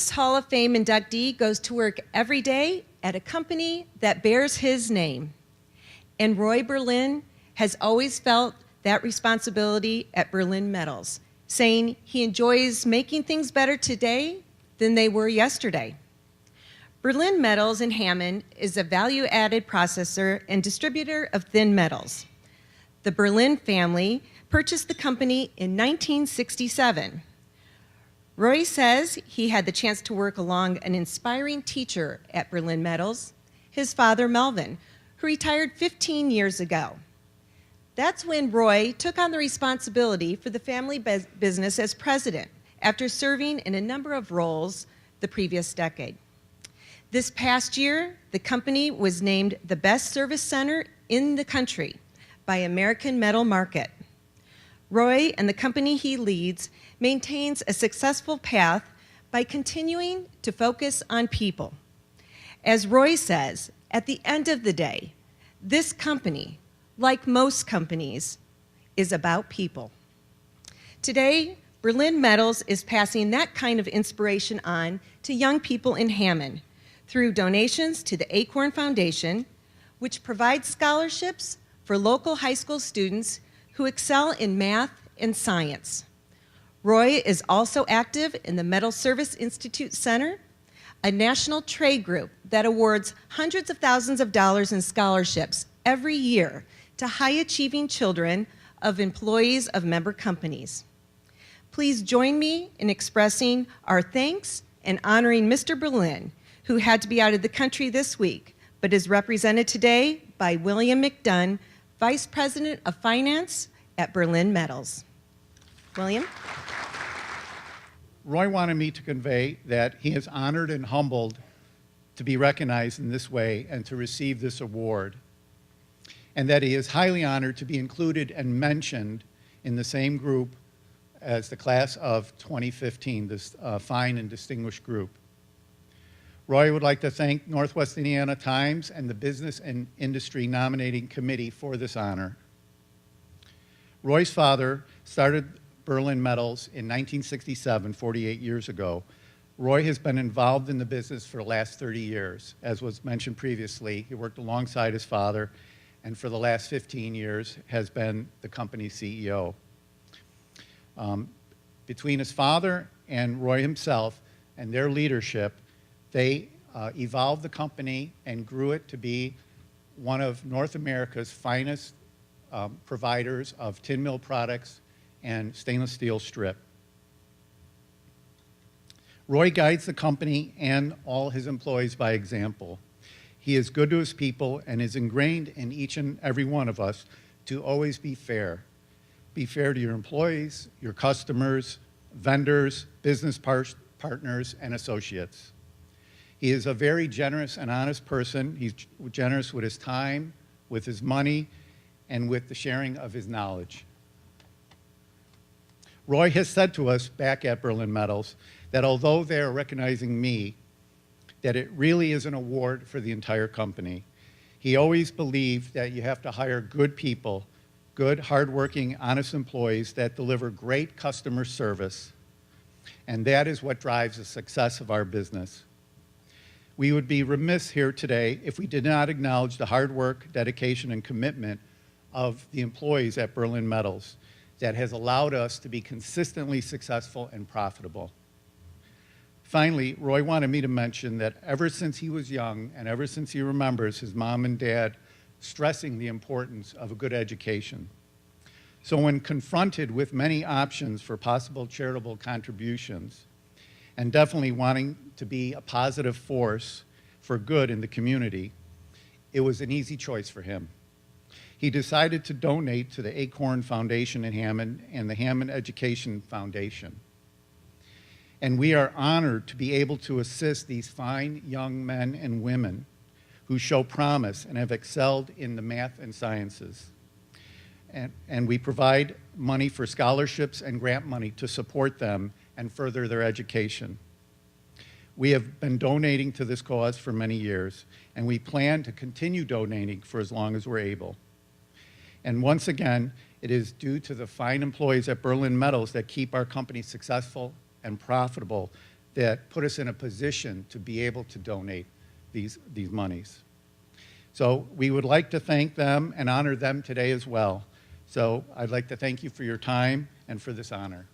This Hall of Fame inductee goes to work every day at a company that bears his name. And Roy Berlin has always felt that responsibility at Berlin Metals, saying he enjoys making things better today than they were yesterday. Berlin Metals in Hammond is a value-added processor and distributor of thin metals. The Berlin family purchased the company in 1967. Roy says he had the chance to work along an inspiring teacher at Berlin Metals, his father Melvin, who retired 15 years ago. That's when Roy took on the responsibility for the family business as president after serving in a number of roles the previous decade. This past year, the company was named the best service center in the country by American Metal Market. Roy and the company he leads maintains a successful path by continuing to focus on people. As Roy says, at the end of the day, this company, like most companies, is about people. Today, Berlin Metals is passing that kind of inspiration on to young people in Hammond through donations to the Acorn Foundation, which provides scholarships for local high school students who excel in math and science. Roy is also active in the Metal Service Institute Center, a national trade group that awards hundreds of thousands of dollars in scholarships every year to high-achieving children of employees of member companies. Please join me in expressing our thanks and honoring Mr. Berlin, who had to be out of the country this week, but is represented today by William McDunn, Vice President of Finance at Berlin Metals. William? Roy wanted me to convey that he is honored and humbled to be recognized in this way and to receive this award, and that he is highly honored to be included and mentioned in the same group as the class of 2015, this fine and distinguished group. Roy would like to thank Northwest Indiana Times and the Business and Industry Nominating Committee for this honor. Roy's father started Berlin Metals in 1967, 48 years ago. Roy has been involved in the business for the last 30 years. As was mentioned previously, he worked alongside his father, and for the last 15 years has been the company's CEO. Between his father and Roy himself and their leadership, they evolved the company and grew it to be one of North America's finest providers of tin mill products and stainless steel strip. Roy guides the company and all his employees by example. He is good to his people and is ingrained in each and every one of us to always be fair. Be fair to your employees, your customers, vendors, business partners, and associates. He is a very generous and honest person. He's generous with his time, with his money, and with the sharing of his knowledge. Roy has said to us back at Berlin Metals that although they are recognizing me, that it really is an award for the entire company. He always believed that you have to hire good people, good, hardworking, honest employees that deliver great customer service, and that is what drives the success of our business. We would be remiss here today if we did not acknowledge the hard work, dedication, and commitment of the employees at Berlin Metals that has allowed us to be consistently successful and profitable. Finally, Roy wanted me to mention that ever since he was young and ever since he remembers his mom and dad stressing the importance of a good education. So when confronted with many options for possible charitable contributions, and definitely wanting to be a positive force for good in the community, it was an easy choice for him. He decided to donate to the Acorn Foundation in Hammond and the Hammond Education Foundation. And we are honored to be able to assist these fine young men and women who show promise and have excelled in the math and sciences. And we provide money for scholarships and grant money to support them and further their education. We have been donating to this cause for many years, and we plan to continue donating for as long as we're able. And once again, it is due to the fine employees at Berlin Metals that keep our company successful and profitable that put us in a position to be able to donate these monies. So we would like to thank them and honor them today as well. So I'd like to thank you for your time and for this honor.